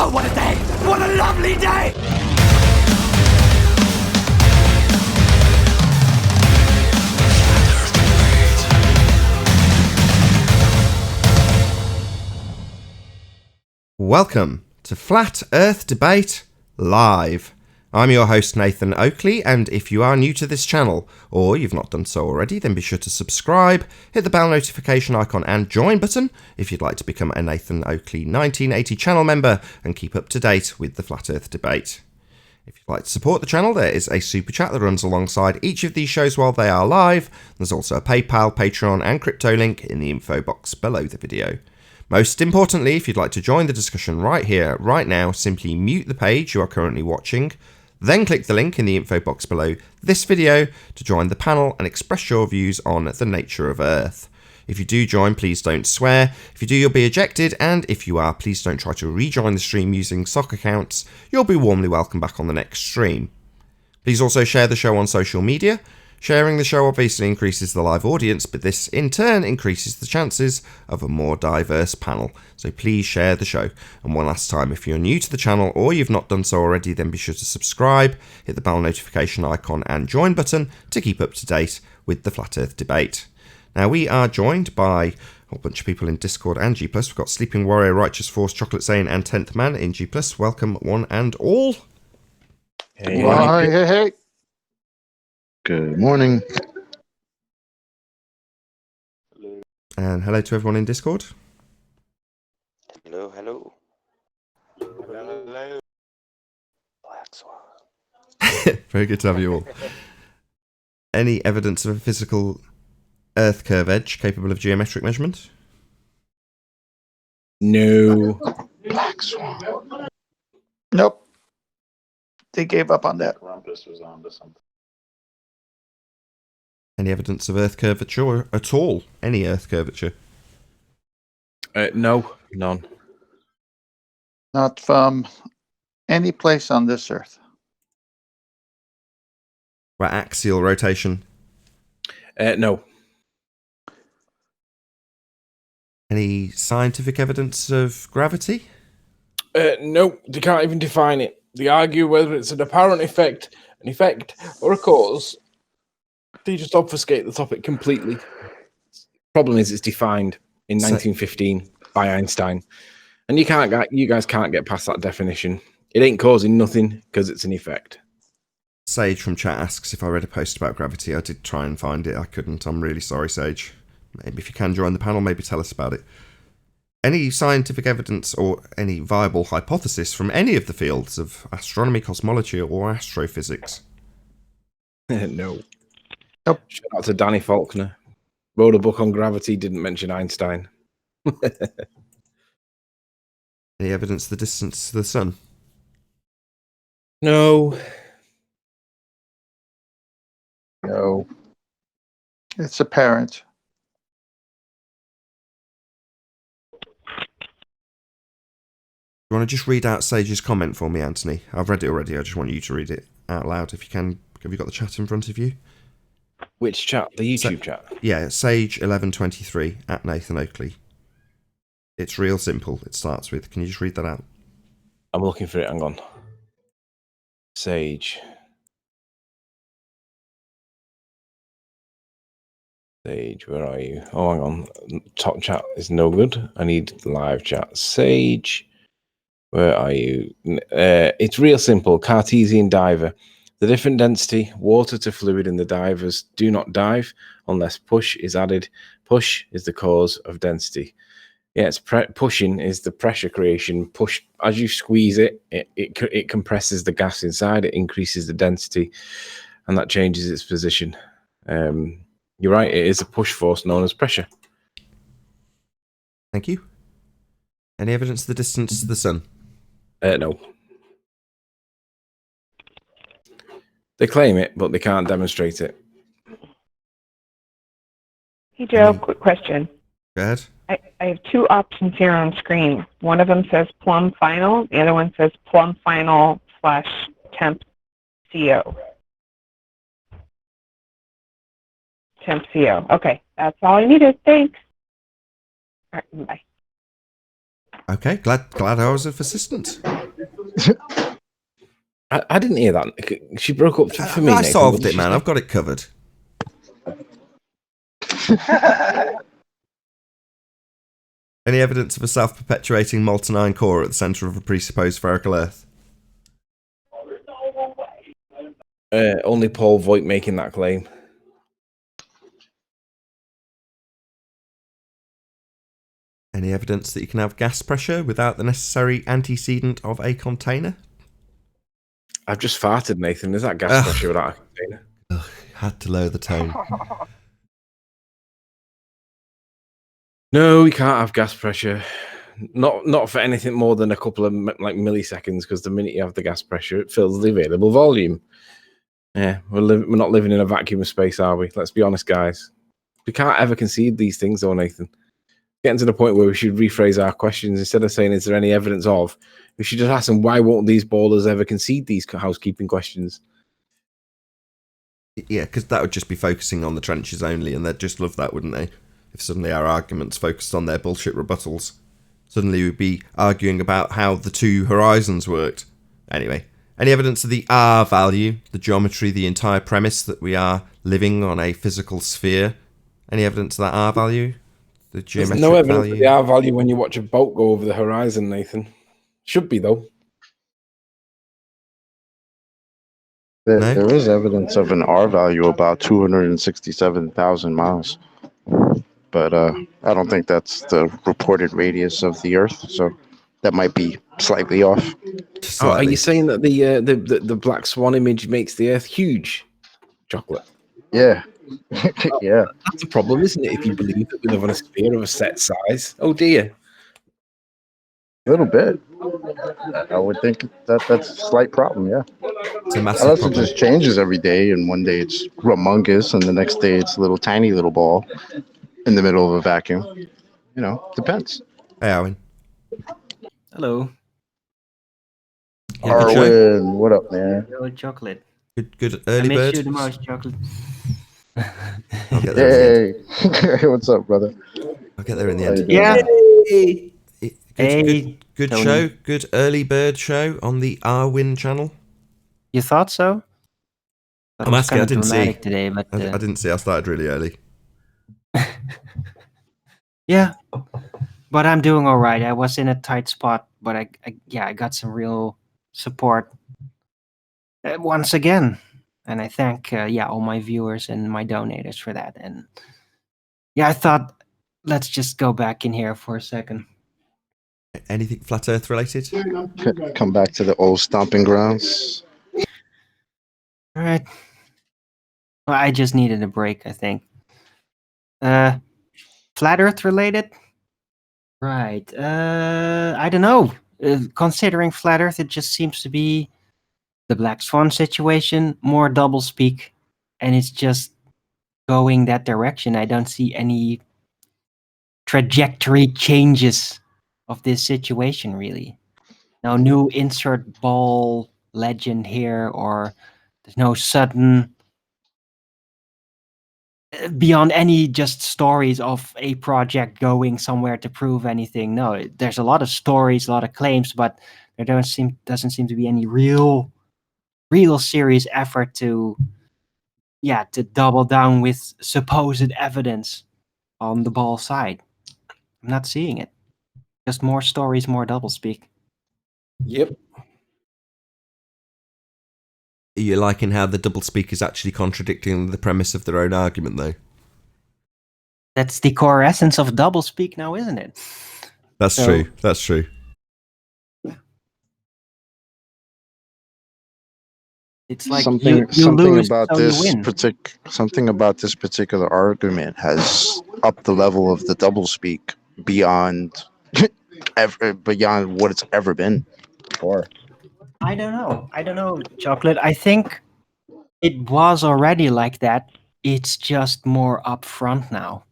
Oh, what a day! What a lovely day! Welcome to Flat Earth Debate Live. I'm your host Nathan Oakley, and if you are new to this channel, or you've not done so already, then be sure to subscribe, hit the bell notification icon and join button if you'd like to become a Nathan Oakley 1980 channel member and keep up to date with the Flat Earth Debate. If you'd like to support the channel, there is a super chat that runs alongside each of these shows while they are live. There's also a PayPal, Patreon and crypto link in the info box below the video. Most importantly, if you'd like to join the discussion right here, right now, simply mute the page you are currently watching, then click the link in the info box below this video to join the panel and express your views on the nature of Earth. If you do join, please don't swear. If you do, you'll be ejected, and if you are, please don't try to rejoin the stream using sock accounts. You'll be warmly welcome back on the next stream. Please also share the show on social media. Sharing the show obviously increases the live audience, but this in turn increases the chances of a more diverse panel. So please share the show. And one last time, if you're new to the channel or you've not done so already, then be sure to subscribe, hit the bell notification icon and join button to keep up to date with the Flat Earth Debate. Now we are joined by a whole bunch of people in Discord and G+. We've got Sleeping Warrior, Righteous Force, Chocolate Zane and 10th Man in G+. Welcome one and all. Hey, Hey. Good morning. And hello to everyone in Discord. Hello, hello. Hello. Black Swan. Very good to have you all. Any evidence of a physical Earth curve edge capable of geometric measurement? No. Black Swan. Nope. They gave up on that. Rumpus was on to something. Any evidence of Earth curvature at all? Any Earth curvature? No, none. Not from any place on this earth. Right, axial rotation? No. Any scientific evidence of gravity? No, they can't even define it. They argue whether it's an apparent effect, or a cause. They just obfuscate the topic completely. Problem is, it's defined in 1915 by Einstein, and you guys can't get past that definition. It ain't causing nothing because it's an effect. Sage from chat asks if I read a post about gravity. I did try and find it. I couldn't. I'm really sorry, Sage. Maybe if you can join the panel, maybe tell us about it. Any scientific evidence or any viable hypothesis from any of the fields of astronomy, cosmology, or astrophysics? No. Nope. Shout out to Danny Faulkner. Wrote a book on gravity, didn't mention Einstein. Any evidence of the distance to the sun? No. No. It's apparent. You want to just read out Sage's comment for me, Anthony? I've read it already. I just want you to read it out loud if you can. Have you got the chat in front of you? Which chat? The YouTube chat? Yeah, Sage1123 at Nathan Oakley. It's real simple. It starts with, can you just read that out? I'm looking for it. Hang on. Sage, where are you? Oh, hang on. Top chat is no good. I need live chat. Sage, where are you? It's real simple. Cartesian diver. The different density, water to fluid in the divers do not dive unless push is added. Push is the cause of density. Yes, pushing is the pressure creation. Push, as you squeeze it compresses the gas inside. It increases the density, and that changes its position. You're right. It is a push force known as pressure. Thank you. Any evidence of the distance to the sun? No. They claim it, but they can't demonstrate it. Hey, Joe, quick question. Go ahead. I have two options here on screen. One of them says plum final. The other one says plum final / temp CO. Temp CO. Okay, that's all I needed. Thanks. All right, bye. Okay, glad I was of assistance. I didn't hear that. She broke up for me. I Nathan. solved What did it, she man. say? I've got it covered. Any evidence of a self-perpetuating molten iron core at the centre of a presupposed spherical Earth? Only Paul Voigt making that claim. Any evidence that you can have gas pressure without the necessary antecedent of a container? I've just farted, Nathan. Is that gas Ugh. pressure without a container? Had to lower the tone. No, we can't have gas pressure. Not for anything more than a couple of milliseconds, because the minute you have the gas pressure, it fills the available volume. Yeah, we're not living in a vacuum of space, are we? Let's be honest, guys. We can't ever concede these things, though, Nathan. Getting to the point where we should rephrase our questions instead of saying, "Is there any evidence of?" We should just ask them, "Why won't these ballers ever concede these housekeeping questions?" Yeah, because that would just be focusing on the trenches only, and they'd just love that, wouldn't they? If suddenly our arguments focused on their bullshit rebuttals. Suddenly we'd be arguing about how the two horizons worked. Anyway, any evidence of the R value, the geometry, the entire premise that we are living on a physical sphere? Any evidence of that R value? The There's geometric no evidence value? of the R value when you watch a boat go over the horizon, Nathan. Should be, though. No? There is evidence of an R value about 267,000 miles. But I don't think that's the reported radius of the Earth, so that might be slightly off. Oh, are Slightly. you saying that the black swan image makes the Earth huge? Chocolate. Yeah. Yeah. That's a problem, isn't it? If you believe that we live on a sphere of a set size. Oh dear. A little bit. I would think that's a slight problem, yeah. It's a massive Unless problem. it just changes every day, and one day it's humongous, and the next day it's a little tiny little ball in the middle of a vacuum. You know, depends. Hey, Owen. Hello. Yeah, good show. Arwin, what up, man? Hello, Chocolate. Good I early miss bird. you the most, Chocolate. I'll get there in the end. Hey, what's up, brother? I'll get there in the How you end. doing? Yeah. Good Tony. show. Good early bird show on the Arwin channel. You thought so? That I'm was asking, I kinda didn't see. dramatic today, but I didn't see. I started really early. yeah. But I'm doing all right. I was in a tight spot, but I got some real support once again, and I thank all my viewers and my donators for that. And yeah, I thought let's just go back in here for a second. Anything flat Earth related? Come back to the old stomping grounds. All right. Well, I just needed a break, I think. Flat Earth related? Right. I don't know. Considering Flat Earth, it just seems to be the Black Swan situation, more doublespeak, and it's just going that direction. I don't see any trajectory changes of this situation, really. No new insert ball legend here, or there's no sudden beyond any just stories of a project going somewhere to prove anything. No, there's a lot of stories, a lot of claims, but there doesn't seem to be any real serious effort to double down with supposed evidence on the ball side. I'm not seeing it. Just more stories, more doublespeak. Yep. You're liking how the doublespeak is actually contradicting the premise of their own argument, though. That's the core essence of doublespeak now, isn't it? That's true. That's true. It's like something you lose, about so this you win. something about this particular argument has upped the level of the doublespeak beyond beyond what it's ever been before. I don't know, Chocolate. I think it was already like that. It's just more upfront now.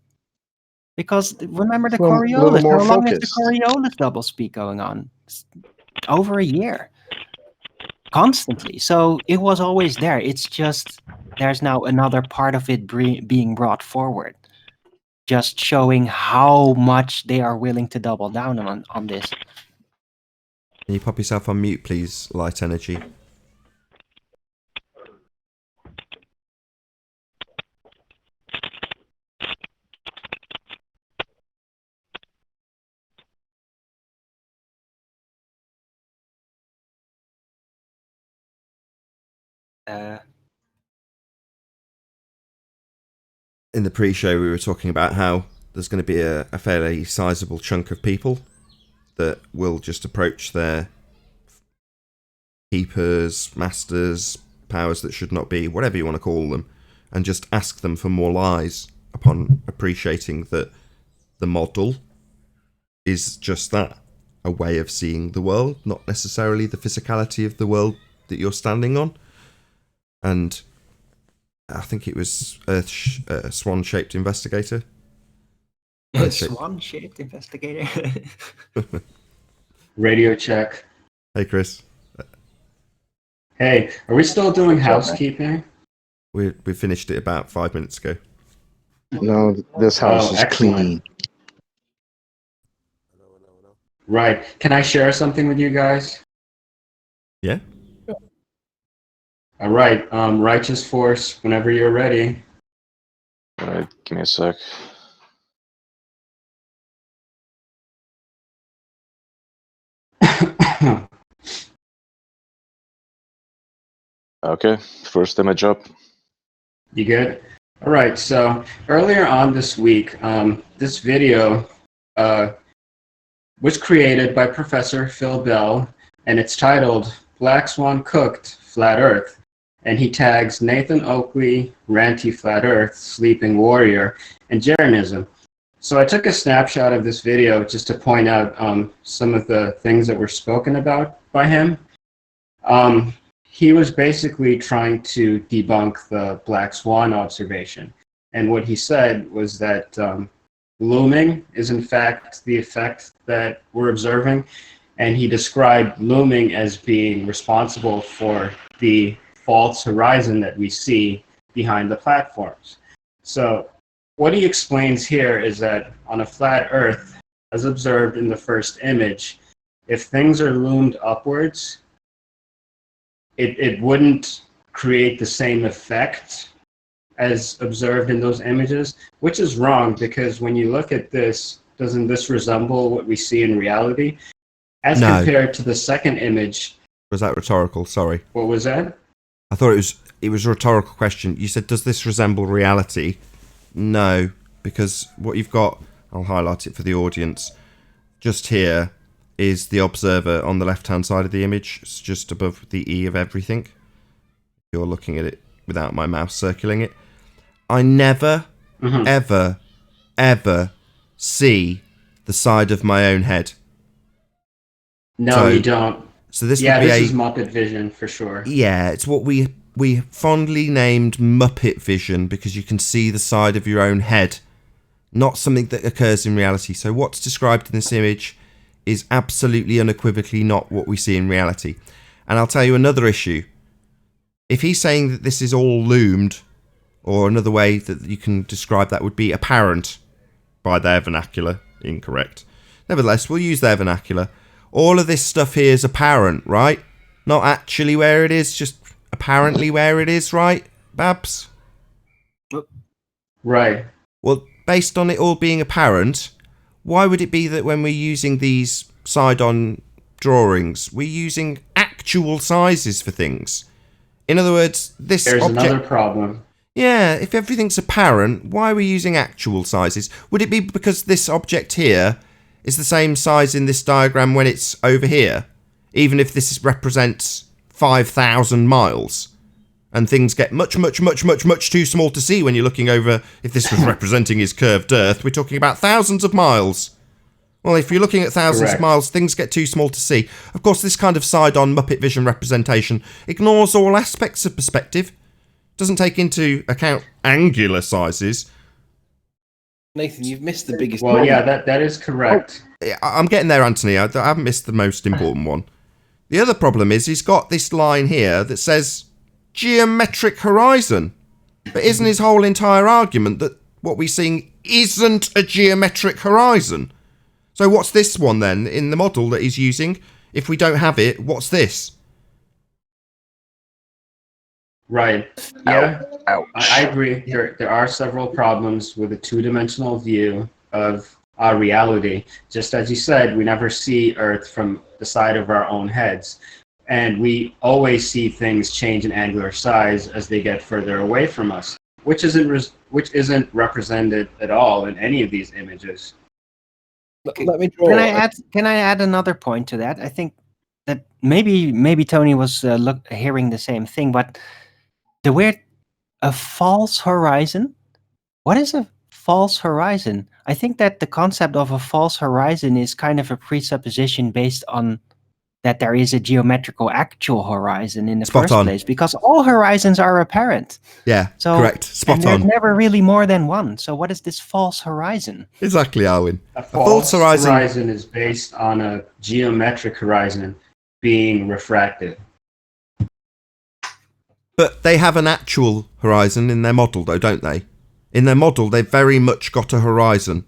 Because remember the Little Coriolis? more How long is the focused. Coriolis doublespeak going on? It's over a year. Constantly. So it was always there. It's just there's now another part of it being brought forward. Just showing how much they are willing to double down on this. Can you pop yourself on mute, please, Light Energy? In the pre-show, we were talking about how there's going to be a fairly sizable chunk of people that will just approach their keepers, masters, powers that should not be, whatever you want to call them, and just ask them for more lies upon appreciating that the model is just that, a way of seeing the world, not necessarily the physicality of the world that you're standing on. And I think it was Swan-shaped investigator. Swan-shaped investigator. Radio check. Hey, Chris. Hey, are we still doing housekeeping? We finished it about 5 minutes ago. No, this house is excellent. clean. Right. Can I share something with you guys? Yeah? All right. Righteous Force, whenever you're ready. All right, give me a sec. Okay, first image up. You good? All right. So earlier on this week, this video was created by Professor Phil Bell, and it's titled Black Swan Cooked Flat Earth. And he tags Nathan Oakley, Ranty Flat Earth, Sleeping Warrior, and Jeranism. So I took a snapshot of this video just to point out some of the things that were spoken about by him. He was basically trying to debunk the Black Swan observation. And what he said was that looming is in fact the effect that we're observing. And he described looming as being responsible for the false horizon that we see behind the platforms. So what he explains here is that on a flat Earth, as observed in the first image, if things are loomed upwards, it wouldn't create the same effect as observed in those images, which is wrong, because when you look at this, doesn't this resemble what we see in reality? As compared to the second image. Was that rhetorical? Sorry. What was that? I thought it was a rhetorical question. You said, does this resemble reality? No, because what you've got, I'll highlight it for the audience, just here is the observer on the left-hand side of the image. It's just above the E of everything. You're looking at it without my mouse circling it. I never, ever see the side of my own head. No, you don't. So this would be this is Muppet vision for sure. Yeah, it's what we fondly named Muppet vision, because you can see the side of your own head, not something that occurs in reality. So what's described in this image is absolutely unequivocally not what we see in reality. And I'll tell you another issue. If he's saying that this is all loomed, or another way that you can describe that would be apparent by their vernacular, incorrect. Nevertheless, we'll use their vernacular. All of this stuff here is apparent, right? Not actually where it is, just apparently where it is, right, Babs? Right. Well, based on it all being apparent, why would it be that when we're using these side-on drawings, we're using actual sizes for things? In other words, this There's object... another problem. Yeah, if everything's apparent, why are we using actual sizes? Would it be because this object here is the same size in this diagram when it's over here, even if this represents 5,000 miles, and things get much too small to see when you're looking over? If this was representing his curved Earth, we're talking about thousands of miles. Well, if you're looking at thousands of miles, things get too small to see. Of course, this kind of side-on Muppet vision representation ignores all aspects of perspective, doesn't take into account angular sizes. Nathan, you've missed the biggest Well, yeah, that is correct. I'm getting there, Anthony. I haven't missed the most important one. The other problem is he's got this line here that says geometric horizon. But isn't his whole entire argument that what we're seeing isn't a geometric horizon? So what's this one then in the model that he's using? If we don't have it, what's this? Right. Yeah, Ouch. I agree. There are several problems with a two-dimensional view of our reality. Just as you said, we never see Earth from the side of our own heads. And we always see things change in angular size as they get further away from us, which isn't represented at all in any of these images. Let me draw. Can I add another point to that? I think that maybe Tony was hearing the same thing, but the weird a false horizon. What is a false horizon? I think that the concept of a false horizon is kind of a presupposition based on that there is a geometrical actual horizon in the Spot first on. place, because all horizons are apparent. Yeah, So, correct. Spot and there's on. never really more than one. So what is this false horizon? Exactly, Arwin. A false horizon is based on a geometric horizon being refracted. But they have an actual horizon in their model, though, don't they? In their model, they've very much got a horizon.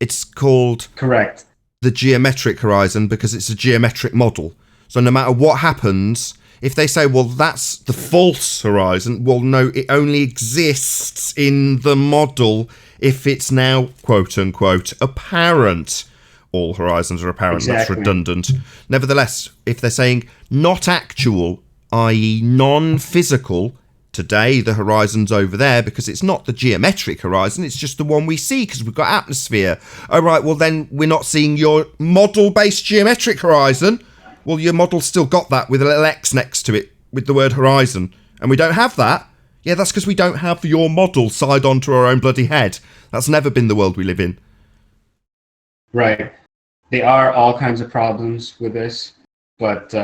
It's called Correct. the geometric horizon because it's a geometric model. So no matter what happens, if they say, well, that's the false horizon, well, no, it only exists in the model if it's now, quote unquote, apparent. All horizons are apparent. Exactly. That's redundant. Nevertheless, if they're saying not actual, i.e. non-physical, today the horizon's over there because it's not the geometric horizon, it's just the one we see because we've got atmosphere. Oh, right, well then we're not seeing your model-based geometric horizon. Well, your model's still got that with a little X next to it with the word horizon. And we don't have that. Yeah, that's because we don't have your model side on to our own bloody head. That's never been the world we live in. Right. There are all kinds of problems with this, but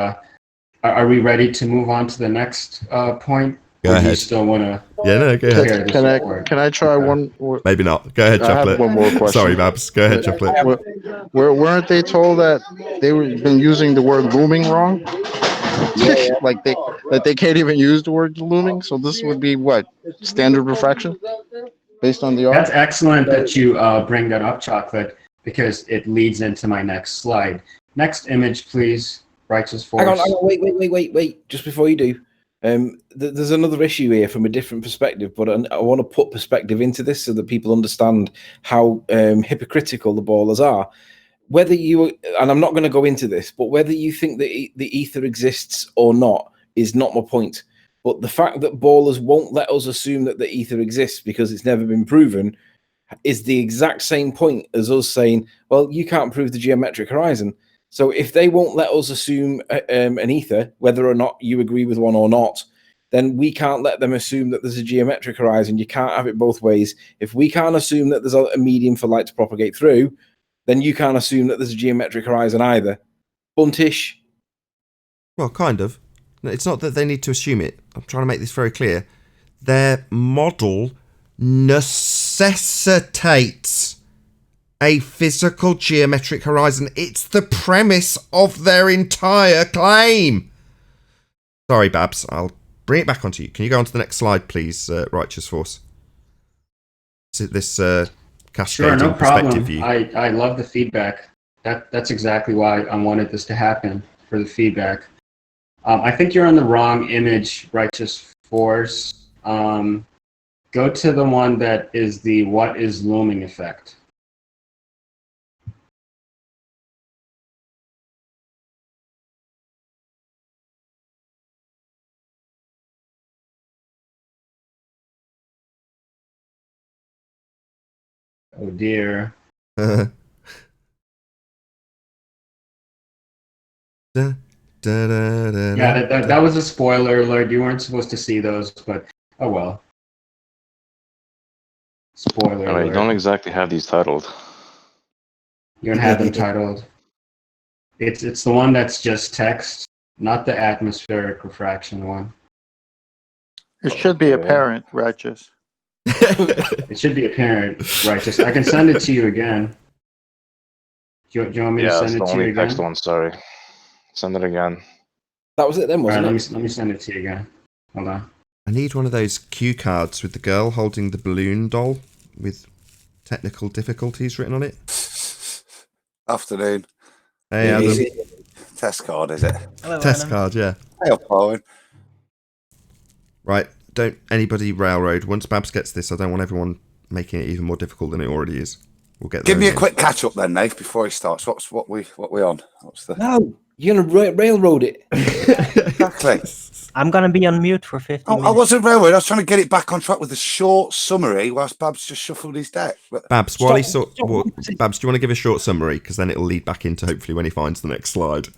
are we ready to move on to the next point? Go or do ahead. you still want to? Yeah, no, go ahead. Can I try one? Maybe not. Go ahead, I have Chocolate. one more question. Sorry, Babs. Go ahead, Chocolate. Weren't they told that they were been using the word looming wrong? like they can't even use the word looming. So this would be what, standard refraction, based on the R. That's excellent that you bring that up, Chocolate, because it leads into my next slide. Next image, please. Righteous Force. Hang on, wait. Just before you do, there's another issue here from a different perspective, but I want to put perspective into this so that people understand how hypocritical the ballers are. Whether you, and I'm not going to go into this, but whether you think that the ether exists or not is not my point. But the fact that ballers won't let us assume that the ether exists because it's never been proven is the exact same point as us saying, well, you can't prove the geometric horizon. So if they won't let us assume an ether, whether or not you agree with one or not, then we can't let them assume that there's a geometric horizon. You can't have it both ways. If we can't assume that there's a medium for light to propagate through, then you can't assume that there's a geometric horizon either. Buntish. Well, kind of. It's not that they need to assume it. I'm trying to make this very clear. Their model necessitates a physical geometric horizon. It's the premise of their entire claim. Sorry, Babs. I'll bring it back onto you. Can you go on to the next slide, please, Righteous Force? This cascading Sure, no perspective problem. view. I love the feedback. That's exactly why I wanted this to happen, for the feedback. I think you're on the wrong image, Righteous Force. Go to the one that is the what is looming effect. Oh dear. Da, da, da, Yeah, that was a spoiler alert. You weren't supposed to see those, but oh well. Spoiler I alert. don't exactly have these titled. You don't have them titled. It's the one that's just text, not the atmospheric refraction one. It should be Okay. apparent, Righteous. It should be apparent, Righteous. I can send it to you again. Do you want me to Yeah, send it's it the to you only again? text one, sorry. Send it again. That was it then, All right, wasn't it? let me send it to you again. Hold on. I need one of those cue cards with the girl holding the balloon doll with technical difficulties written on it. Afternoon. Hey, Adam. Test card, is it? Hello, Test Adam. card, yeah. Hey, up, Owen. Right, don't anybody railroad. Once Babs gets this, I don't want everyone making it even more difficult than it already is. We'll get there. Give me in a the end. quick catch up then, Nate, before he starts. What we on? What's the No, you're gonna railroad it. exactly? I'm gonna be on mute for 50 minutes. I wasn't railroad. I was trying to get it back on track with a short summary whilst Babs just shuffled his deck. But Babs, Babs, do you want to give a short summary? Because then it'll lead back into hopefully when he finds the next slide.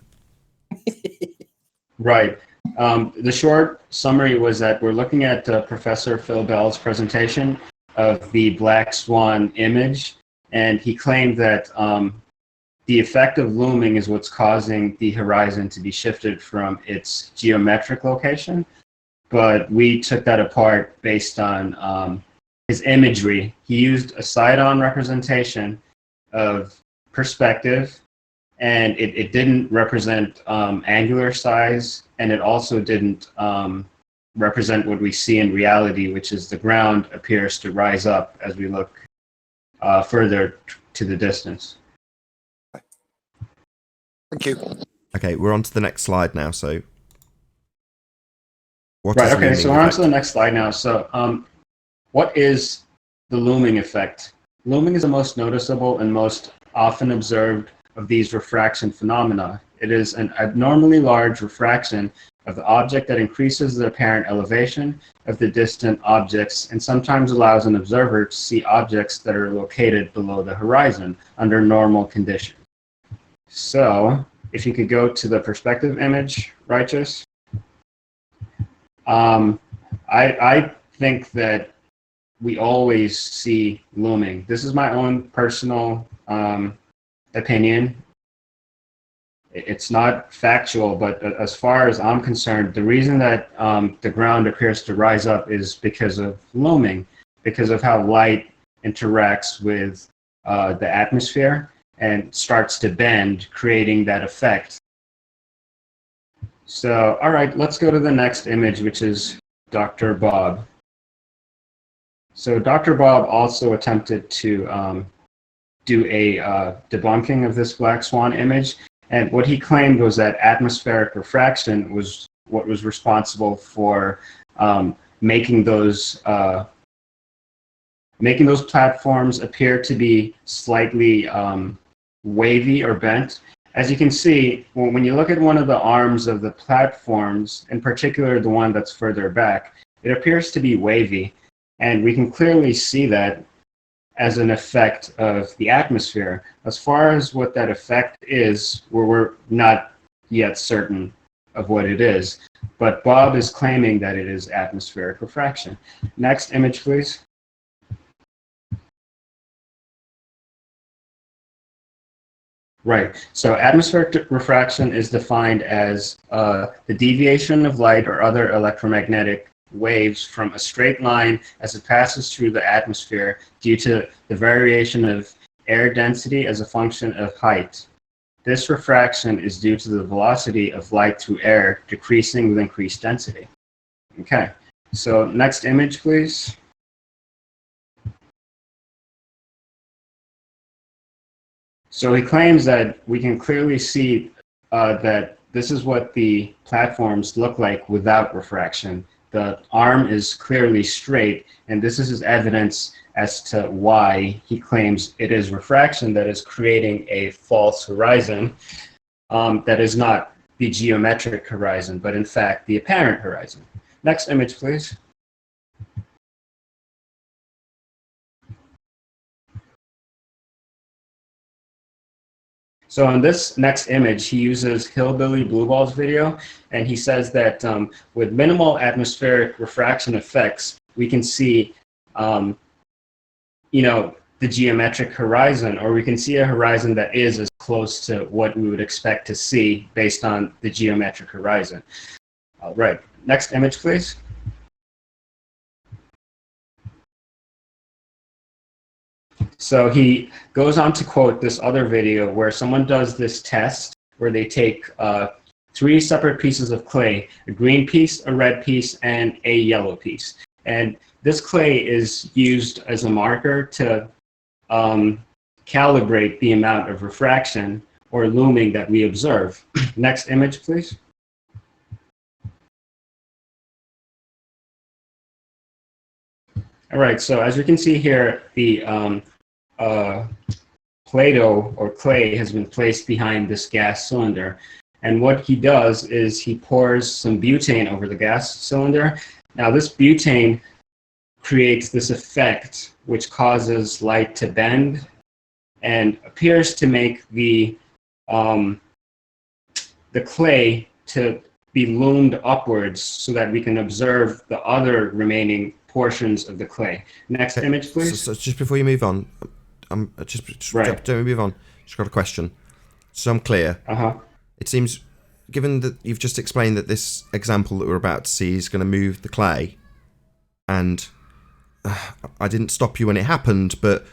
Right. The short summary was that we're looking at Professor Phil Bell's presentation of the black swan image, and he claimed that the effect of looming is what's causing the horizon to be shifted from its geometric location. But we took that apart based on his imagery. He used a side-on representation of perspective, and it didn't represent angular size, and it also didn't represent what we see in reality, which is the ground appears to rise up as we look further to the distance. thank you. Okay, we're on to the next slide now. So, what Right, is okay, looming so we're on effect? to the next slide now. So what is the looming effect? Looming is the most noticeable and most often observed of these refraction phenomena. It is an abnormally large refraction of the object that increases the apparent elevation of the distant objects and sometimes allows an observer to see objects that are located below the horizon under normal conditions. So, if you could go to the perspective image, Righteous. I think that we always see looming. This is my own personal opinion. It's not factual, but as far as I'm concerned, the reason that the ground appears to rise up is because of looming, because of how light interacts with the atmosphere and starts to bend, creating that effect. So, all right, let's go to the next image, which is Dr. Bob. So Dr. Bob also attempted to do a debunking of this black swan image. And what he claimed was that atmospheric refraction was what was responsible for making those platforms appear to be slightly wavy or bent. As you can see, when you look at one of the arms of the platforms, in particular the one that's further back, it appears to be wavy. And we can clearly see that as an effect of the atmosphere. As far as what that effect is, we're not yet certain of what it is. But Bob is claiming that it is atmospheric refraction. Next image, please. Right. So atmospheric refraction is defined as the deviation of light or other electromagnetic waves from a straight line as it passes through the atmosphere due to the variation of air density as a function of height. This refraction is due to the velocity of light through air decreasing with increased density. Okay. So next image, please. So he claims that we can clearly see that this is what the platforms look like without refraction. The arm is clearly straight, and this is his evidence as to why he claims it is refraction that is creating a false horizon that is not the geometric horizon, but in fact the apparent horizon. Next image, please. So in this next image, he uses Hillbilly Blue Ball's video, and he says that with minimal atmospheric refraction effects, we can see, the geometric horizon, or we can see a horizon that is as close to what we would expect to see based on the geometric horizon. All right, next image, please. So he goes on to quote this other video where someone does this test where they take 3 separate pieces of clay, a green piece, a red piece, and a yellow piece. And this clay is used as a marker to calibrate the amount of refraction or looming that we observe. Next image, please. All right, so as you can see here, the Play-Doh or clay has been placed behind this gas cylinder. And what he does is he pours some butane over the gas cylinder. Now this butane creates this effect which causes light to bend and appears to make the clay to be loomed upwards so that we can observe the other remaining portions of the clay. Next image, please. So just before you move on, Right. don't move on. Just got a question. So I'm clear. It seems, given that you've just explained that this example that we're about to see is going to move the clay, and I didn't stop you when it happened, but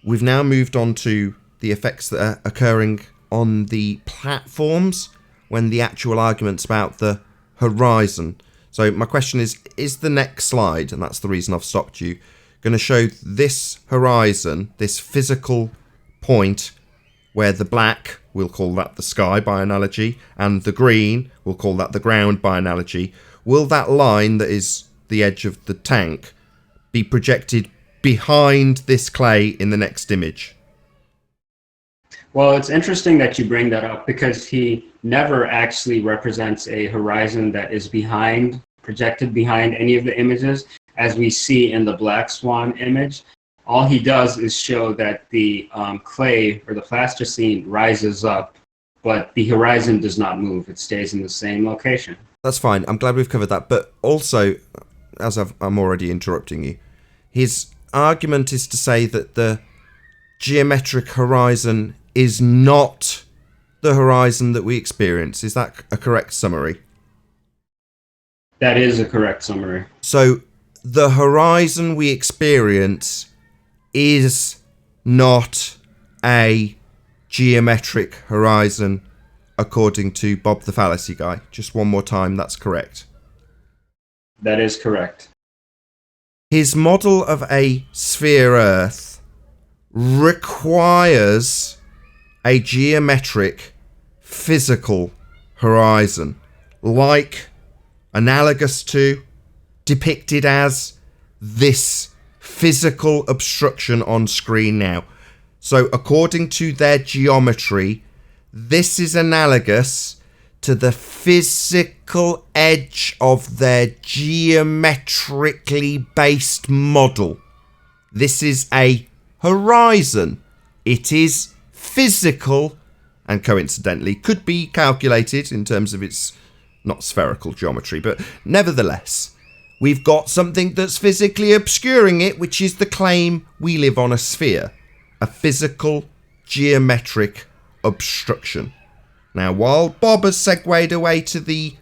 we've now moved on to the effects that are occurring on the platforms when the actual argument's about the horizon. So my question is the next slide, and that's the reason I've stopped you, going to show this horizon, this physical point where the black, we'll call that the sky by analogy, and the green, we'll call that the ground by analogy, will that line that is the edge of the tank be projected behind this clay in the next image? Well, it's interesting that you bring that up because he never actually represents a horizon that is behind, projected behind any of the images, as we see in the Black Swan image. All he does is show that the clay or the plasticine rises up, but the horizon does not move. It stays in the same location. That's fine. I'm glad we've covered that. But also, as I'm already interrupting you, his argument is to say that the geometric horizon is not the horizon that we experience. Is that a correct summary? That is a correct summary. So the horizon we experience is not a geometric horizon according to Bob the Fallacy Guy. Just one more time, that's correct. That is correct. His model of a sphere Earth requires a geometric physical horizon, like, analogous to, depicted as this physical obstruction on screen now. So according to their geometry, this is analogous to the physical edge of their geometrically based model. This is a horizon. It is physical and coincidentally could be calculated in terms of its not spherical geometry, but nevertheless, we've got something that's physically obscuring it, which is the claim we live on a sphere, a physical geometric obstruction. Now, while Bob has segued away to the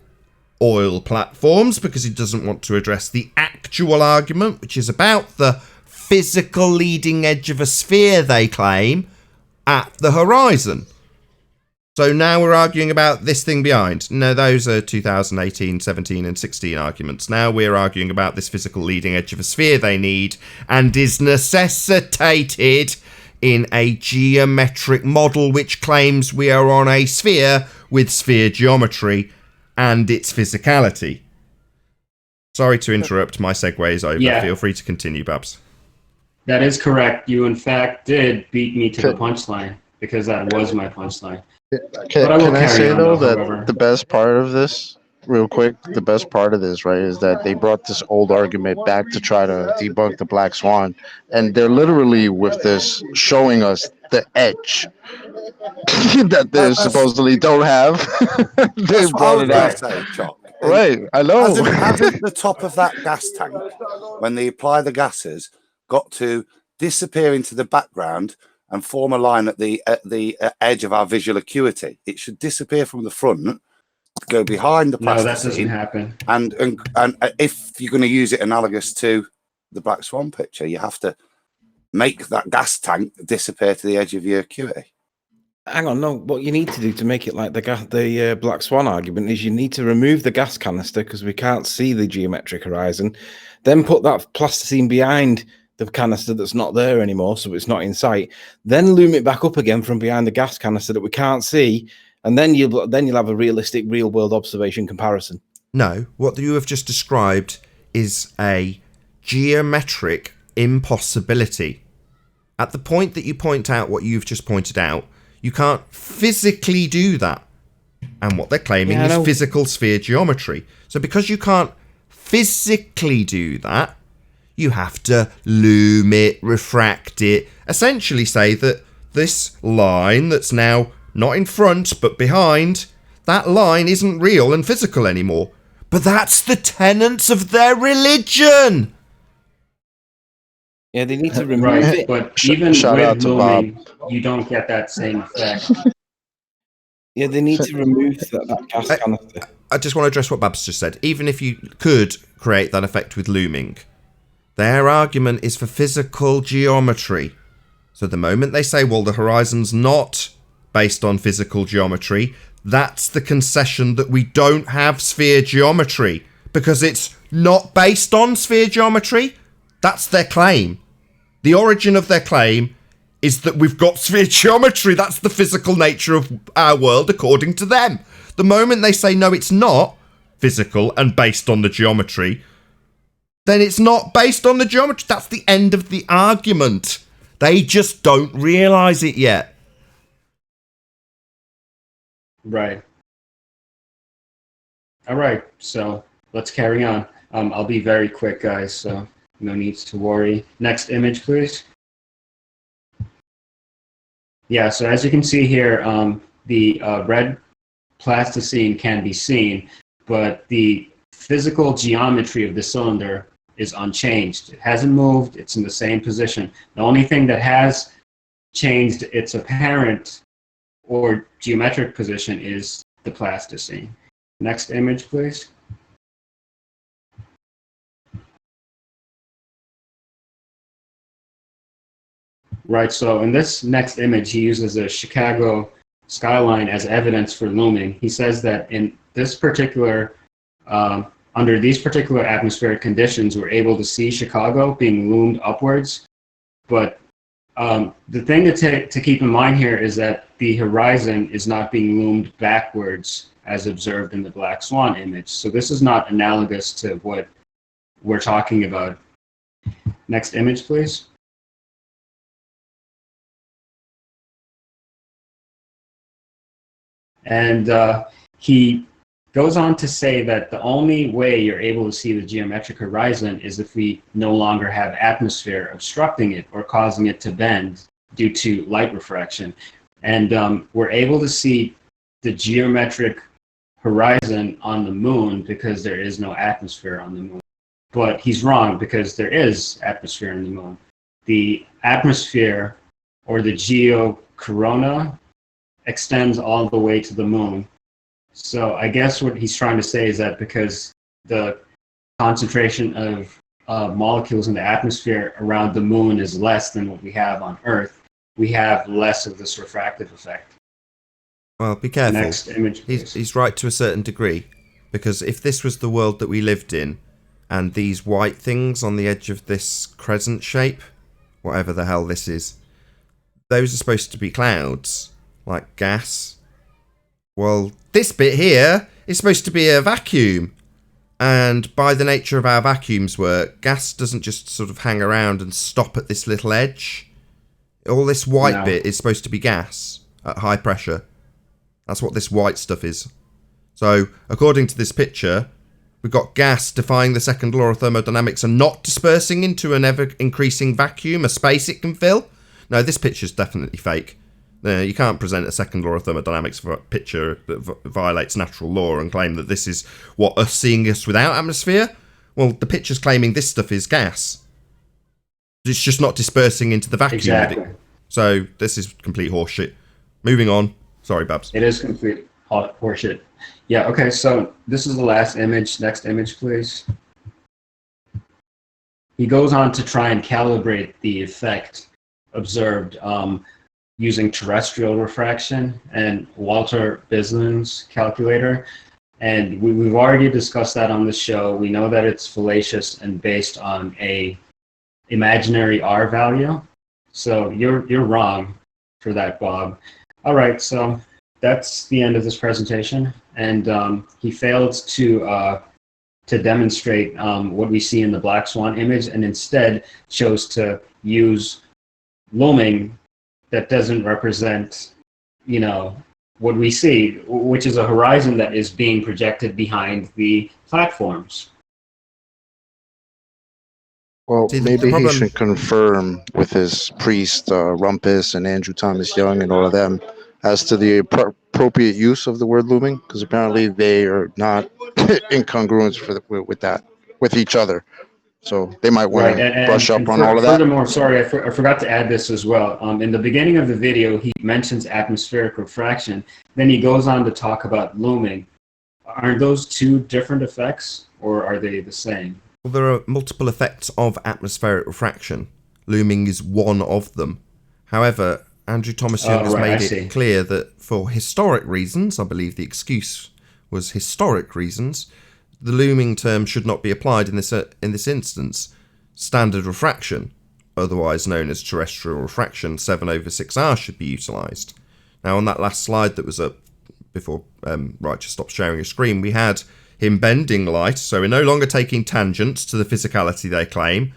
oil platforms because he doesn't want to address the actual argument, which is about the physical leading edge of a sphere, they claim, at the horizon. So now we're arguing about this thing behind. No, those are 2018, 17 and 16 arguments. Now we're arguing about this physical leading edge of a sphere they need and is necessitated in a geometric model which claims we are on a sphere with sphere geometry and its physicality. Sorry to interrupt, my segue is over. Yeah. Feel free to continue, Babs. That is correct. You, in fact, did beat me to the punchline because that was my punchline. Can I will I carry say on, though though, that however. the best part of this, real quick, the best part of this, right, is that they brought this old argument back to try to debunk the Black Swan, and they're literally with this showing us the edge that they That's- supposedly don't have. They That's what I brought was it going out. to say, Chuck. Right, I know. Hasn't the top of that gas tank, when they apply the gases, got to disappear into the background and form a line at the edge of our visual acuity? It should disappear from the front, go behind the No, that plasticine, doesn't happen. and if you're going to use it analogous to the Black Swan picture, you have to make that gas tank disappear to the edge of your acuity. Hang on, no. What you need to do to make it like the Black Swan argument is you need to remove the gas canister because we can't see the geometric horizon. Then put that plasticine behind the canister that's not there anymore, so it's not in sight, then loom it back up again from behind the gas canister that we can't see, and then you'll have a realistic real world observation comparison. No, what you have just described is a geometric impossibility. At the point that you point out what you've just pointed out, you can't physically do that. And what they're claiming is physical sphere geometry. So because you can't physically do that, you have to loom it, refract it, essentially say that this line that's now not in front but behind, that line isn't real and physical anymore. But that's the tenets of their religion. Yeah, they need to remove Right, it. but even Shout out with to looming, you don't get that same effect. Yeah, they need to remove that gas canister. I just want to address what Babs just said. Even if you could create that effect with looming, their argument is for physical geometry. So the moment they say, well, the horizon's not based on physical geometry, that's the concession that we don't have sphere geometry because it's not based on sphere geometry. That's their claim. The origin of their claim is that we've got sphere geometry. That's the physical nature of our world according to them. The moment they say, no, it's not physical and based on the geometry, then it's not based on the geometry. That's the end of the argument. They just don't realise it yet. Right. All right, so let's carry on. I'll be very quick, guys, so no need to worry. Next image, please. Yeah, so as you can see here, the red plasticine can be seen, but the physical geometry of the cylinder is unchanged. It hasn't moved. It's in the same position. The only thing that has changed its apparent or geometric position is the plasticine. Next image, please. Right, so in this next image, he uses a Chicago skyline as evidence for looming. He says that in this particular, under these particular atmospheric conditions, we're able to see Chicago being loomed upwards. But the thing to keep in mind here is that the horizon is not being loomed backwards as observed in the Black Swan image. So this is not analogous to what we're talking about. Next image, please. And he goes on to say that the only way you're able to see the geometric horizon is if we no longer have atmosphere obstructing it or causing it to bend due to light refraction. And we're able to see the geometric horizon on the moon because there is no atmosphere on the moon. But he's wrong because there is atmosphere on the moon. The atmosphere or the geocorona extends all the way to the moon. So I guess what he's trying to say is that because the concentration of molecules in the atmosphere around the moon is less than what we have on Earth, we have less of this refractive effect. Well, be careful. Next image, please. He's right to a certain degree, because if this was the world that we lived in, and these white things on the edge of this crescent shape, whatever the hell this is, those are supposed to be clouds. Like gas. Well, this bit here is supposed to be a vacuum. And by the nature of our vacuum's work, gas doesn't just sort of hang around and stop at this little edge. All this white bit is supposed to be gas at high pressure. That's what this white stuff is. So, according to this picture, we've got gas defying the second law of thermodynamics and not dispersing into an ever-increasing vacuum, a space it can fill. No, this picture's definitely fake. You can't present a second law of thermodynamics for a picture that violates natural law and claim that this is what us seeing us without atmosphere. Well, the picture's claiming this stuff is gas. It's just not dispersing into the vacuum. Exactly. So this is complete horseshit. Moving on. Sorry, Babs. It is complete horseshit. Yeah, okay, so this is the last image. Next image, please. He goes on to try and calibrate the effect observed using terrestrial refraction and Walter Bislin's calculator. And we've already discussed that on the show. We know that it's fallacious and based on a imaginary R value. So you're wrong for that, Bob. All right, so that's the end of this presentation, and he failed to demonstrate what we see in the black swan image, and instead chose to use looming that doesn't represent, you know, what we see, which is a horizon that is being projected behind the platforms. Well, See, the maybe he problem- should confirm with his priest, Rumpus and Andrew Thomas Young and all of them as to the appropriate use of the word looming, because apparently they are not incongruent with that, with each other. So they might want to brush up on all of that. Furthermore, sorry, I forgot to add this as well. In the beginning of the video, he mentions atmospheric refraction. Then he goes on to talk about looming. Are those two different effects, or are they the same? Well, there are multiple effects of atmospheric refraction. Looming is one of them. However, Andrew Thomas Young has made it clear that for historic reasons, I believe the excuse was historic reasons, the looming term should not be applied in this instance. Standard refraction, otherwise known as terrestrial refraction, 7/6R, should be utilised. Now, on that last slide that was up before Righteous stopped sharing your screen, we had him bending light, so we're no longer taking tangents to the physicality they claim.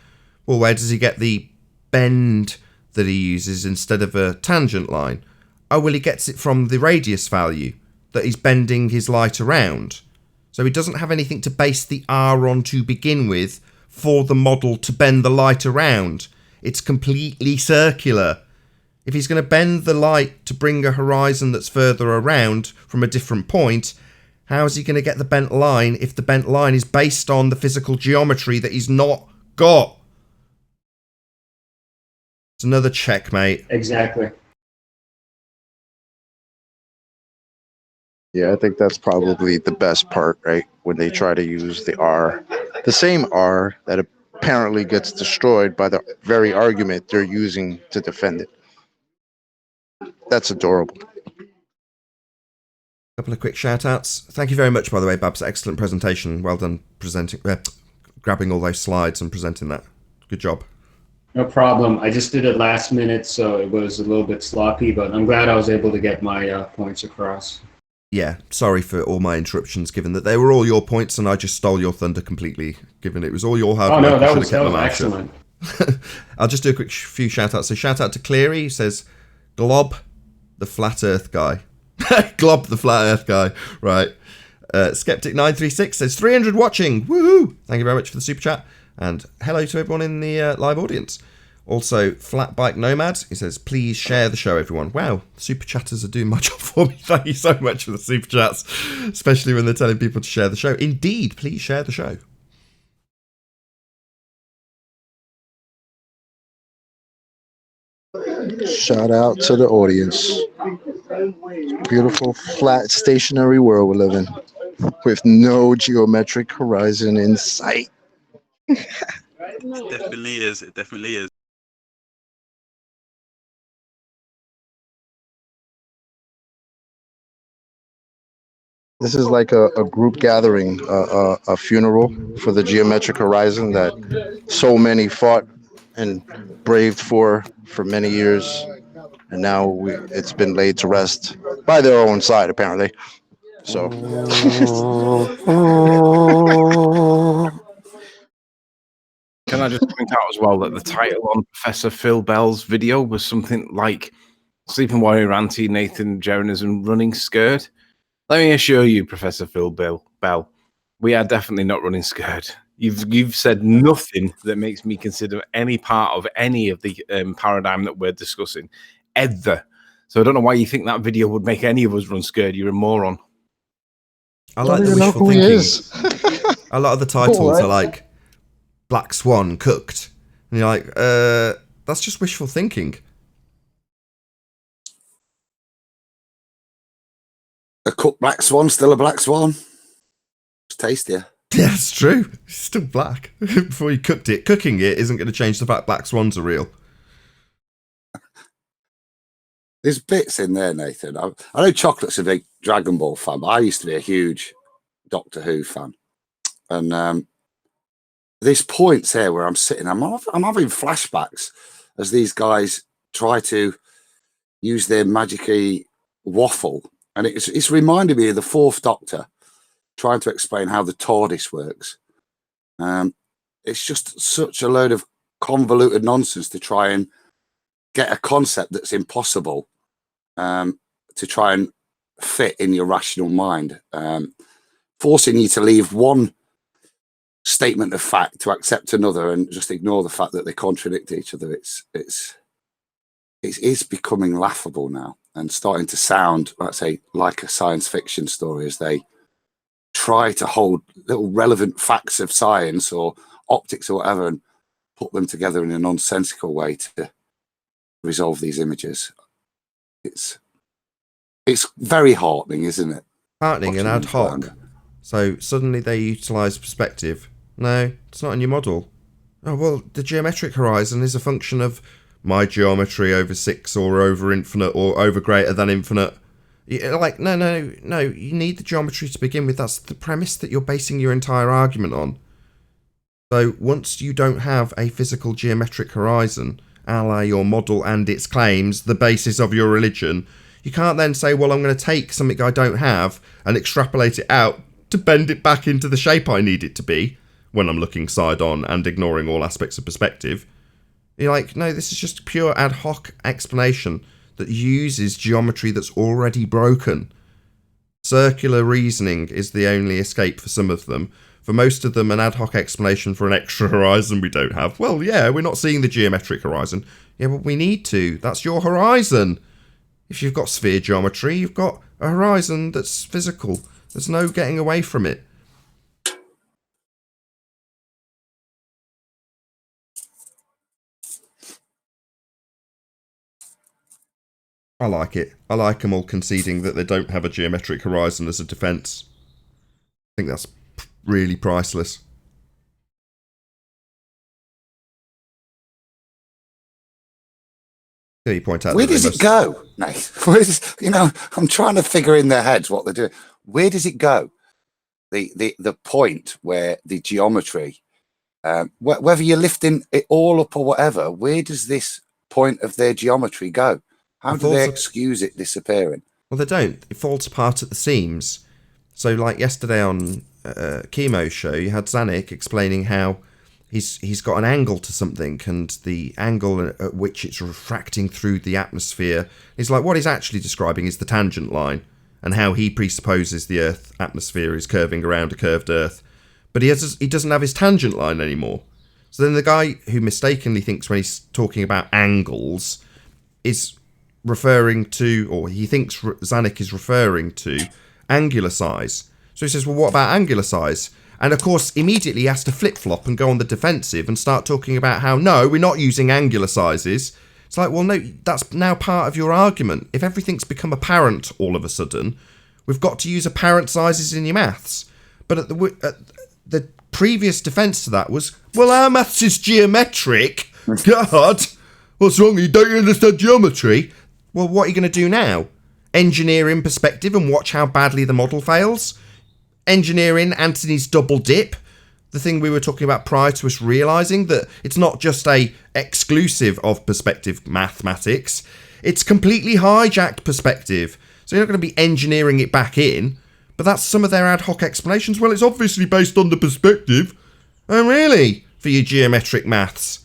Well, where does he get the bend that he uses instead of a tangent line? Oh, well, he gets it from the radius value that he's bending his light around. So he doesn't have anything to base the R on to begin with for the model to bend the light around. It's completely circular. If he's going to bend the light to bring a horizon that's further around from a different point, how is he going to get the bent line if the bent line is based on the physical geometry that he's not got? It's another checkmate. Exactly. Yeah, I think that's probably the best part, right? When they try to use the R, the same R that apparently gets destroyed by the very argument they're using to defend it. That's adorable. Couple of quick shout outs. Thank you very much, by the way, Babs. Excellent presentation. Well done presenting, grabbing all those slides and presenting that. Good job. No problem. I just did it last minute, so it was a little bit sloppy, but I'm glad I was able to get my points across. Yeah, sorry for all my interruptions, given that they were all your points and I just stole your thunder completely, given it was all your hard work. Oh, no, that was excellent. I'll just do a quick few shout outs. So shout out to Cleary, who says, Glob, the flat earth guy. Glob, the flat earth guy. Right. Skeptic936 says, 300 watching. Woohoo! Thank you very much for the super chat. And hello to everyone in the live audience. Also, Flat Bike Nomad, he says, please share the show, everyone. Wow, super chatters are doing my job for me. Thank you so much for the super chats, especially when they're telling people to share the show. Indeed, please share the show. Shout out to the audience. Beautiful, flat, stationary world we live in with no geometric horizon in sight. It definitely is. It definitely is. This is like a group gathering, a funeral for the geometric horizon that so many fought and braved for many years, and now it's been laid to rest by their own side, apparently. So. Can I just point out as well that the title on Professor Phil Bell's video was something like Sleeping Warrior Anti Nathan Jonas and Running Scared? Let me assure you, Professor Phil Bell, we are definitely not running scared. You've said nothing that makes me consider any part of any of the paradigm that we're discussing, ever. So I don't know why you think that video would make any of us run scared. You're a moron. I like the wishful thinking. A lot of the titles are like Black Swan cooked. And you're like, that's just wishful thinking. A cooked black swan, still a black swan. It's tastier. Yeah, it's true. It's still black. Before you cooked it. Cooking it isn't going to change the fact black swans are real. There's bits in there, Nathan. I know Chocolate's a big Dragon Ball fan, but I used to be a huge Doctor Who fan. And there's points here where I'm sitting, I'm having flashbacks as these guys try to use their magicy waffle, and it's reminded me of the Fourth Doctor trying to explain how the TARDIS works. It's just such a load of convoluted nonsense to try and get a concept that's impossible to try and fit in your rational mind, forcing you to leave one statement of fact to accept another and just ignore the fact that they contradict each other. It is becoming laughable now and starting to sound, let's say, like a science fiction story as they try to hold little relevant facts of science or optics or whatever and put them together in a nonsensical way to resolve these images. It's very heartening, isn't it? Heartening and ad hoc. So suddenly they utilise perspective. No, it's not in your model. Oh, well, the geometric horizon is a function of my geometry over 6 or over infinite or over greater than infinite. Like, no, you need the geometry to begin with. That's the premise that you're basing your entire argument on. So once you don't have a physical geometric horizon, a la your model and its claims, the basis of your religion, you can't then say, well, I'm going to take something I don't have and extrapolate it out to bend it back into the shape I need it to be when I'm looking side on and ignoring all aspects of perspective. You're like, no, this is just pure ad hoc explanation that uses geometry that's already broken. Circular reasoning is the only escape for some of them. For most of them, an ad hoc explanation for an extra horizon we don't have. Well, yeah, we're not seeing the geometric horizon. Yeah, but we need to. That's your horizon. If you've got sphere geometry, you've got a horizon that's physical. There's no getting away from it. I like it. I like them all conceding that they don't have a geometric horizon as a defence. I think that's really priceless. You point out where does it go, Nate? I'm trying to figure in their heads what they're doing. Where does it go? The point where the geometry, whether you're lifting it all up or whatever, where does this point of their geometry go? How do they excuse it disappearing? Well, they don't. It falls apart at the seams. So, like yesterday on Chemo's show, you had Zanuck explaining how he's got an angle to something, and the angle at which it's refracting through the atmosphere is like what he's actually describing is the tangent line, and how he presupposes the Earth atmosphere is curving around a curved Earth, but he doesn't have his tangent line anymore. So then the guy who mistakenly thinks when he's talking about angles is referring to, or he thinks Zanuck is referring to, angular size. So he says, well, what about angular size? And of course, immediately he has to flip-flop and go on the defensive and start talking about how, no, we're not using angular sizes. It's like, well, no, that's now part of your argument. If everything's become apparent all of a sudden, we've got to use apparent sizes in your maths. But at the previous defence to that was, well, our maths is geometric. God, what's wrong? You don't understand geometry? Well, what are you going to do now? Engineer in perspective and watch how badly the model fails? Engineer in Anthony's double dip? The thing we were talking about prior to us realising that it's not just a exclusive of perspective mathematics, it's completely hijacked perspective. So you're not going to be engineering it back in, but that's some of their ad hoc explanations. Well, it's obviously based on the perspective. Oh, really? For your geometric maths.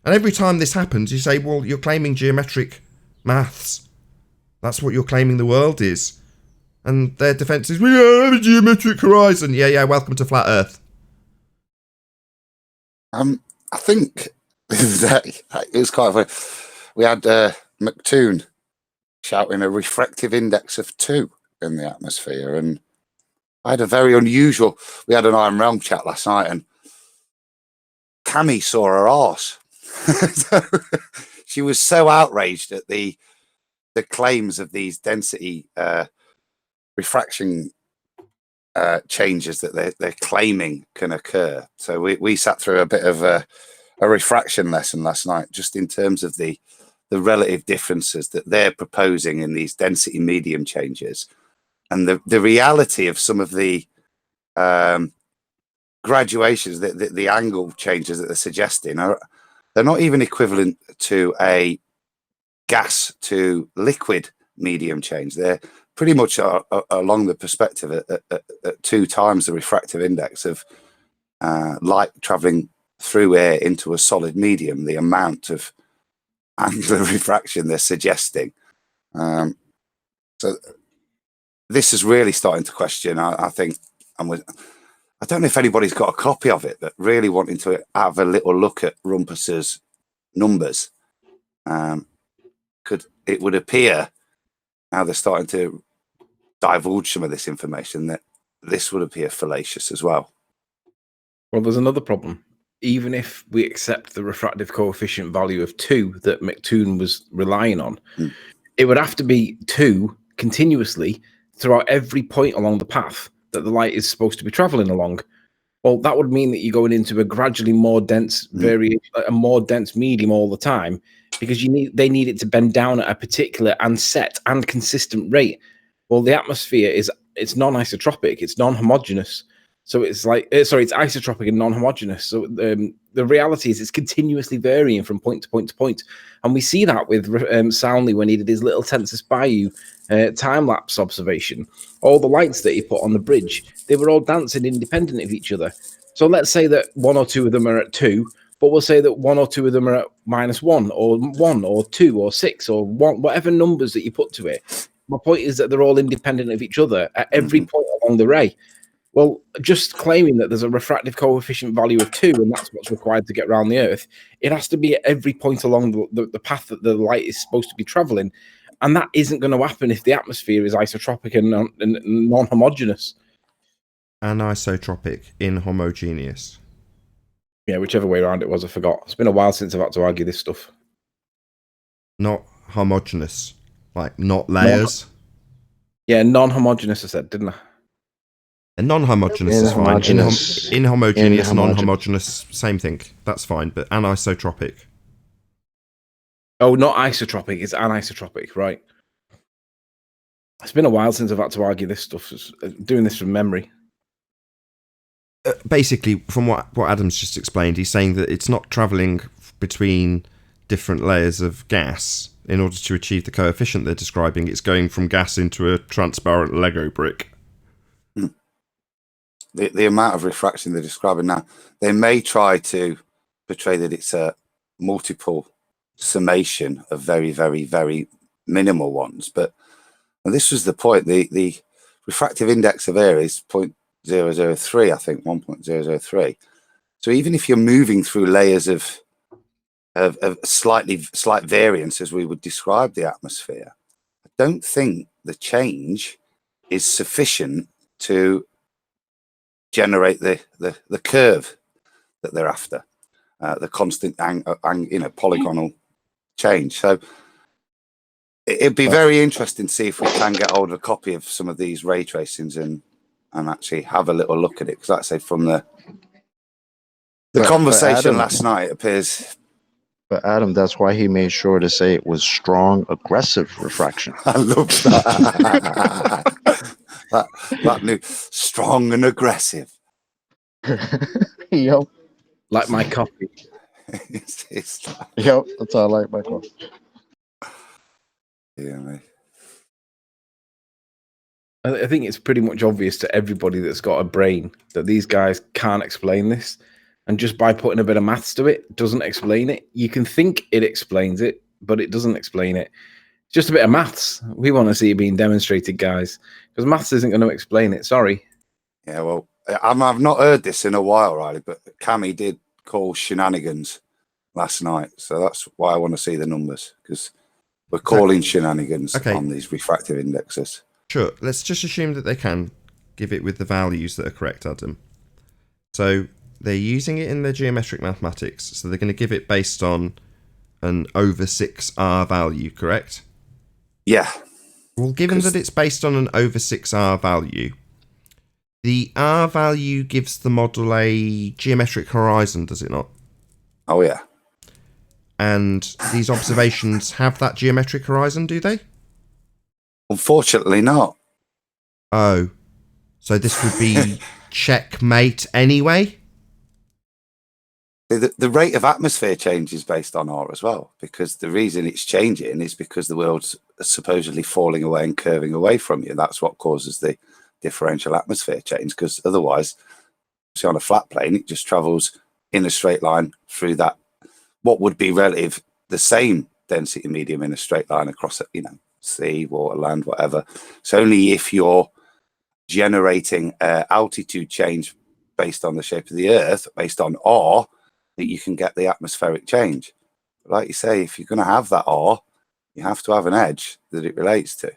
And every time this happens, you say, well, you're claiming geometric maths. That's what you're claiming the world is. And their defence is, we don't have a geometric horizon. Yeah, welcome to Flat Earth. I think it was quite funny. We had McToon shouting a refractive index of 2 in the atmosphere, and I had a very unusual. We had an Iron Realm chat last night, and Cammy saw her arse. She was so outraged at the claims of these density refraction changes that they're claiming can occur. So we sat through a bit of a refraction lesson last night, just in terms of the relative differences that they're proposing in these density medium changes, and the reality of some of the graduations, the angle changes that they're suggesting they're not even equivalent to a gas to liquid medium change. They're pretty much along the perspective at 2 times the refractive index of light traveling through air into a solid medium, the amount of angular refraction they're suggesting. So this is really starting to question, I think, I don't know if anybody's got a copy of it, but really wanting to have a little look at Rumpus's numbers. It would appear, now they're starting to divulge some of this information, that this would appear fallacious as well. Well, there's another problem. Even if we accept the refractive coefficient value of 2 that McToon was relying on, it would have to be 2 continuously throughout every point along the path that the light is supposed to be traveling along. Well, that would mean that you're going into a gradually more dense variation, a more dense medium all the time, because they need it to bend down at a particular and set and consistent rate. Well, the atmosphere it's non-isotropic, it's non-homogeneous. So it's like, it's isotropic and non-homogeneous. So the reality is it's continuously varying from point to point to point. And we see that with Soundly when he did his little Tensis Bayou time-lapse observation. All the lights that he put on the bridge, they were all dancing independent of each other. So let's say that 1 or 2 of them are at 2, but we'll say that 1 or 2 of them are at -1 or 1 or 2 or 6 or 1, whatever numbers that you put to it. My point is that they're all independent of each other at every point along the ray. Well, just claiming that there's a refractive coefficient value of 2 and that's what's required to get around the Earth, it has to be at every point along the path that the light is supposed to be traveling. And that isn't going to happen if the atmosphere is isotropic and non-homogeneous. Anisotropic, inhomogeneous. Yeah, whichever way around it was, I forgot. It's been a while since I've had to argue this stuff. Not homogeneous, like not layers. Yeah, non-homogeneous, I said, didn't I? And non-homogeneous is fine. Inhomogeneous, non-homogeneous, same thing. That's fine. But anisotropic. Oh, not isotropic. It's anisotropic, right? It's been a while since I've had to argue this stuff. Doing this from memory. Basically, from what Adam's just explained, he's saying that it's not travelling between different layers of gas in order to achieve the coefficient they're describing. It's going from gas into a transparent Lego brick. The amount of refraction they're describing now, they may try to portray that it's a multiple summation of very, very, very minimal ones. But this was the point. The refractive index of air is 0.003, I think, 1.003. So even if you're moving through layers of slight variance, as we would describe the atmosphere, I don't think the change is sufficient to generate the curve that they're after, the constant polygonal change. So it'd be very interesting to see if we can get hold of a copy of some of these ray tracings and actually have a little look at it. Because, like I say, from the conversation Adam, last night, it appears. But Adam, that's why he made sure to say it was strong, aggressive refraction. I love that. that new strong and aggressive. Yep. Like my coffee. Yep, that's how I like my coffee. Yeah, mate. I think it's pretty much obvious to everybody that's got a brain that these guys can't explain this. And just by putting a bit of maths to it, doesn't explain it. You can think it explains it, but it doesn't explain it. It's just a bit of maths. We want to see it being demonstrated, guys, because maths isn't going to explain it. Sorry. Yeah, well, I've not heard this in a while, Riley, but Cammy did call shenanigans last night. So that's why I want to see the numbers, because we're calling shenanigans on these refractive indexes. Sure. Let's just assume that they can give it with the values that are correct, Adam. So they're using it in their geometric mathematics. So they're going to give it based on an over 6R value, correct? Yeah. Well, given that it's based on an over 6R value, the R value gives the model a geometric horizon, does it not? Oh, yeah. And these observations have that geometric horizon, do they? Unfortunately not. Oh. So this would be checkmate anyway? The rate of atmosphere change is based on R as well, because the reason it's changing is because the world's supposedly falling away and curving away from you. That's what causes the differential atmosphere change, because otherwise, see, on a flat plane, it just travels in a straight line through that, what would be relative, the same density medium in a straight line across, sea, water, land, whatever. It's only if you're generating altitude change based on the shape of the Earth, based on R, that you can get the atmospheric change. But like you say, if you're going to have that R, you have to have an edge that it relates to.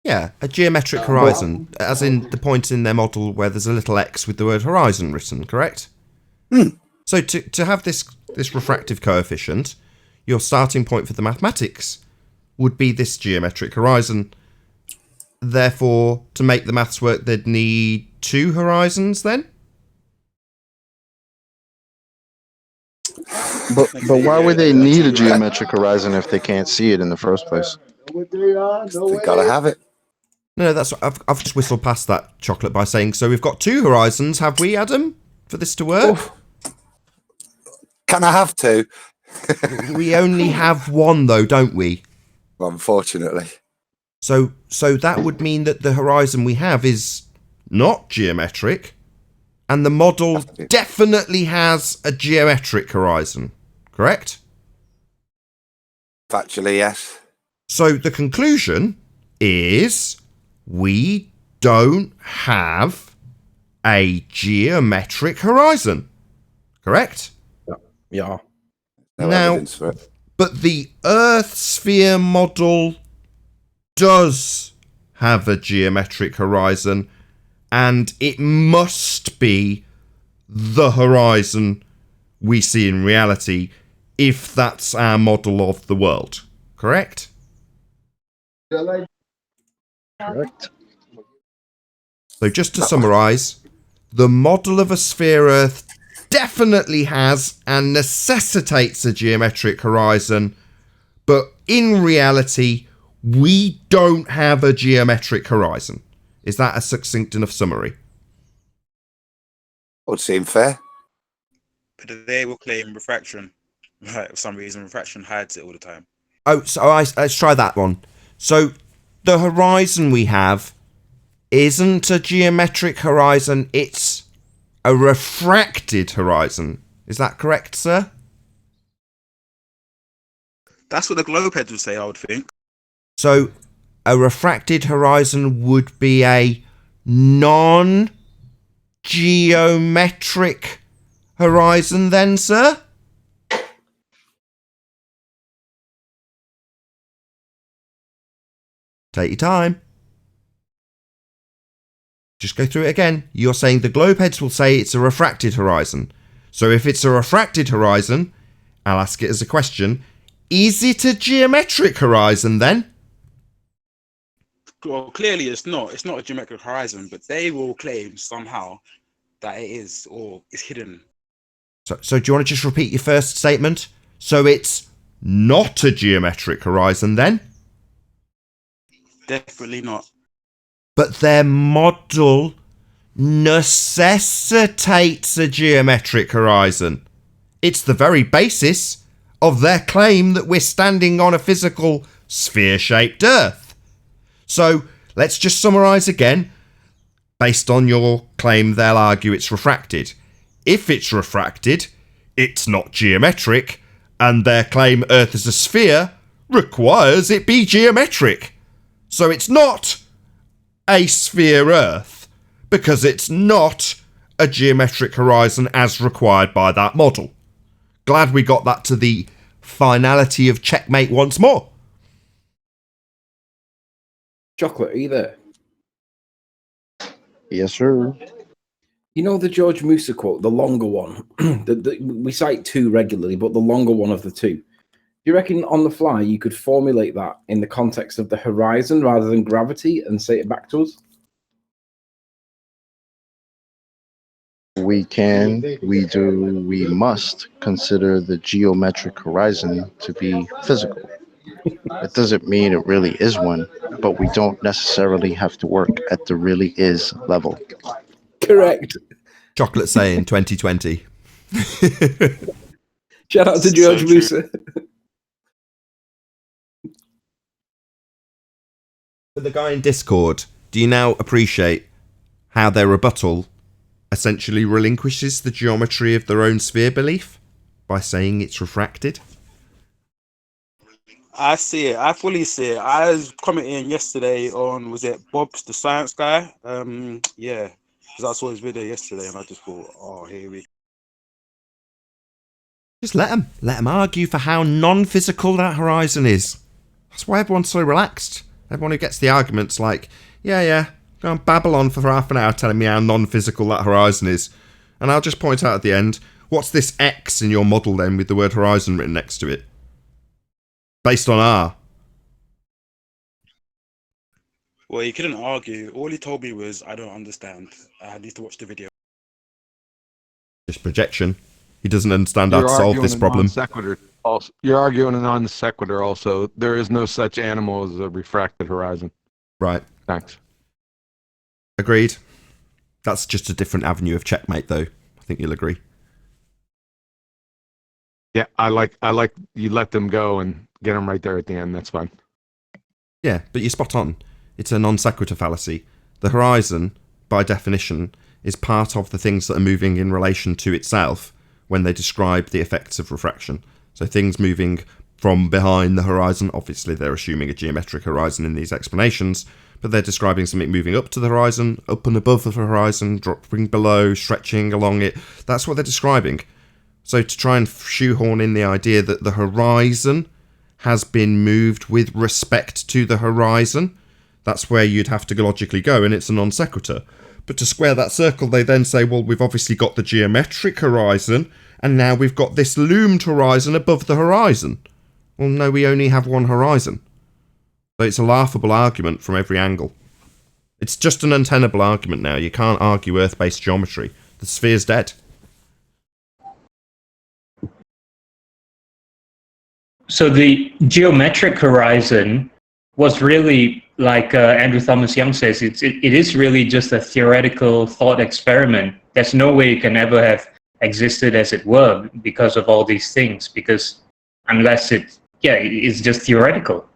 Yeah, a geometric horizon, as in the point in their model where there's a little X with the word horizon written, correct? So to have this refractive coefficient, your starting point for the mathematics would be this geometric horizon. Therefore, to make the maths work, they'd need 2 horizons then? But why would they need a geometric horizon if they can't see it in the first place? They gotta have it. No, that's I've just whistled past that, Chocolate, by saying, so we've got 2 horizons, have we, Adam, for this to work? Can I have 2? We only have 1 though, don't we? Unfortunately. So that would mean that the horizon we have is not geometric, and the model definitely has a geometric horizon, correct? Factually, yes. So the conclusion is we don't have a geometric horizon, correct? Yeah. No now, evidence for it. But the Earth sphere model does have a geometric horizon, and it must be the horizon we see in reality if that's our model of the world, correct? Correct. So just to summarise, the model of a sphere Earth definitely has and necessitates a geometric horizon, but in reality, we don't have a geometric horizon. Is that a succinct enough summary? Would seem fair. But they will claim refraction. Right, for some reason, refraction hides it all the time. Oh, so let's try that one. So the horizon we have isn't a geometric horizon, it's a refracted horizon. Is that correct, sir? That's what the globe heads would say, I would think. So a refracted horizon would be a non-geometric horizon then, sir? Take your time. Just go through it again. You're saying the globe heads will say it's a refracted horizon. So if it's a refracted horizon, I'll ask it as a question. Is it a geometric horizon then? Well, clearly it's not. It's not a geometric horizon, but they will claim somehow that it is, or it's hidden. So do you want to just repeat your first statement? So it's not a geometric horizon then? Definitely not. But their model necessitates a geometric horizon. It's the very basis of their claim that we're standing on a physical sphere-shaped Earth. So let's just summarise again. Based on your claim, they'll argue it's refracted. If it's refracted, it's not geometric, and their claim Earth is a sphere requires it be geometric. So it's not a sphere Earth, because it's not a geometric horizon as required by that model. Glad we got that to the finality of checkmate once more. Chocolate, are you there? Yes, sir. You know the George Musa quote, the longer one? We cite 2 regularly, but the longer one of the 2. Do you reckon on the fly you could formulate that in the context of the horizon rather than gravity and say it back to us? We can, we do, we must consider the geometric horizon to be physical. It doesn't mean it really is one, but we don't necessarily have to work at the really is level. Correct. Chocolate saying 2020. Shout out to So George true. Musa. For the guy in Discord, do you now appreciate how their rebuttal essentially relinquishes the geometry of their own sphere belief by saying it's refracted? I see it. I fully see it. I was commenting yesterday on, was it Bob's the science guy? Yeah, because I saw his video yesterday and I just thought, oh, here we. Just let them argue for how non-physical that horizon is. That's why everyone's so relaxed. Everyone who gets the arguments like, yeah, go and babble on for half an hour telling me how non-physical that horizon is. And I'll just point out at the end, what's this X in your model then with the word horizon written next to it? Based on R. Well, he couldn't argue. All he told me was, I don't understand. I need to watch the video. Just projection. He doesn't understand how to solve this problem. You're arguing a non sequitur also. There is no such animal as a refracted horizon. Right. Thanks. Agreed. That's just a different avenue of checkmate, though. I think you'll agree. Yeah, I like you let them go and get them right there at the end. That's fine. Yeah, but you're spot on. It's a non sequitur fallacy. The horizon, by definition, is part of the things that are moving in relation to itself when they describe the effects of refraction. So things moving from behind the horizon, obviously they're assuming a geometric horizon in these explanations, but they're describing something moving up to the horizon, up and above the horizon, dropping below, stretching along it. That's what they're describing. So to try and shoehorn in the idea that the horizon has been moved with respect to the horizon, that's where you'd have to logically go, and it's a non sequitur. But to square that circle, they then say, well, we've obviously got the geometric horizon, and now we've got this loomed horizon above the horizon. Well, no, we only have one horizon. So it's a laughable argument from every angle. It's just an untenable argument now. You can't argue Earth-based geometry. The sphere's dead. So the geometric horizon was really, like Andrew Thomas Young says, it is really just a theoretical thought experiment. There's no way it can ever have existed as it were because of all these things, because unless it's just theoretical.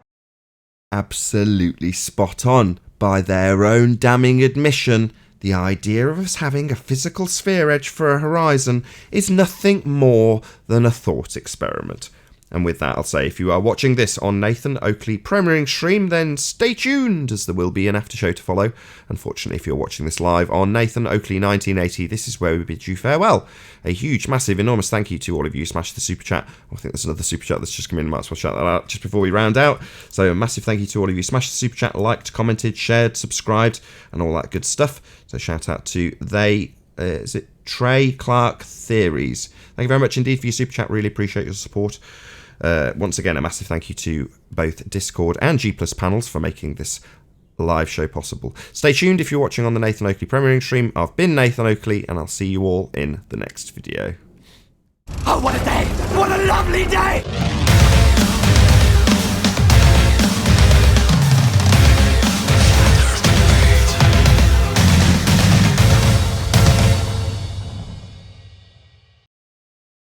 Absolutely spot on. By their own damning admission, the idea of us having a physical sphere edge for a horizon is nothing more than a thought experiment. And with that, I'll say, if you are watching this on Nathan Oakley premiering stream, then stay tuned, as there will be an after show to follow. Unfortunately, if you're watching this live on Nathan Oakley 1980, this is where we bid you farewell. A huge, massive, enormous thank you to all of you. Smash the super chat. I think there's another super chat that's just come in. Might as well shout that out just before we round out. So a massive thank you to all of you. Smash the super chat, liked, commented, shared, subscribed, and all that good stuff. So shout out to Trey Clark Theories. Thank you very much indeed for your super chat. Really appreciate your support. Once again, a massive thank you to both Discord and G Plus panels for making this live show possible. Stay tuned if you're watching on the Nathan Oakley premiering stream. I've been Nathan Oakley, and I'll see you all in the next video. Oh, what a day! What a lovely day!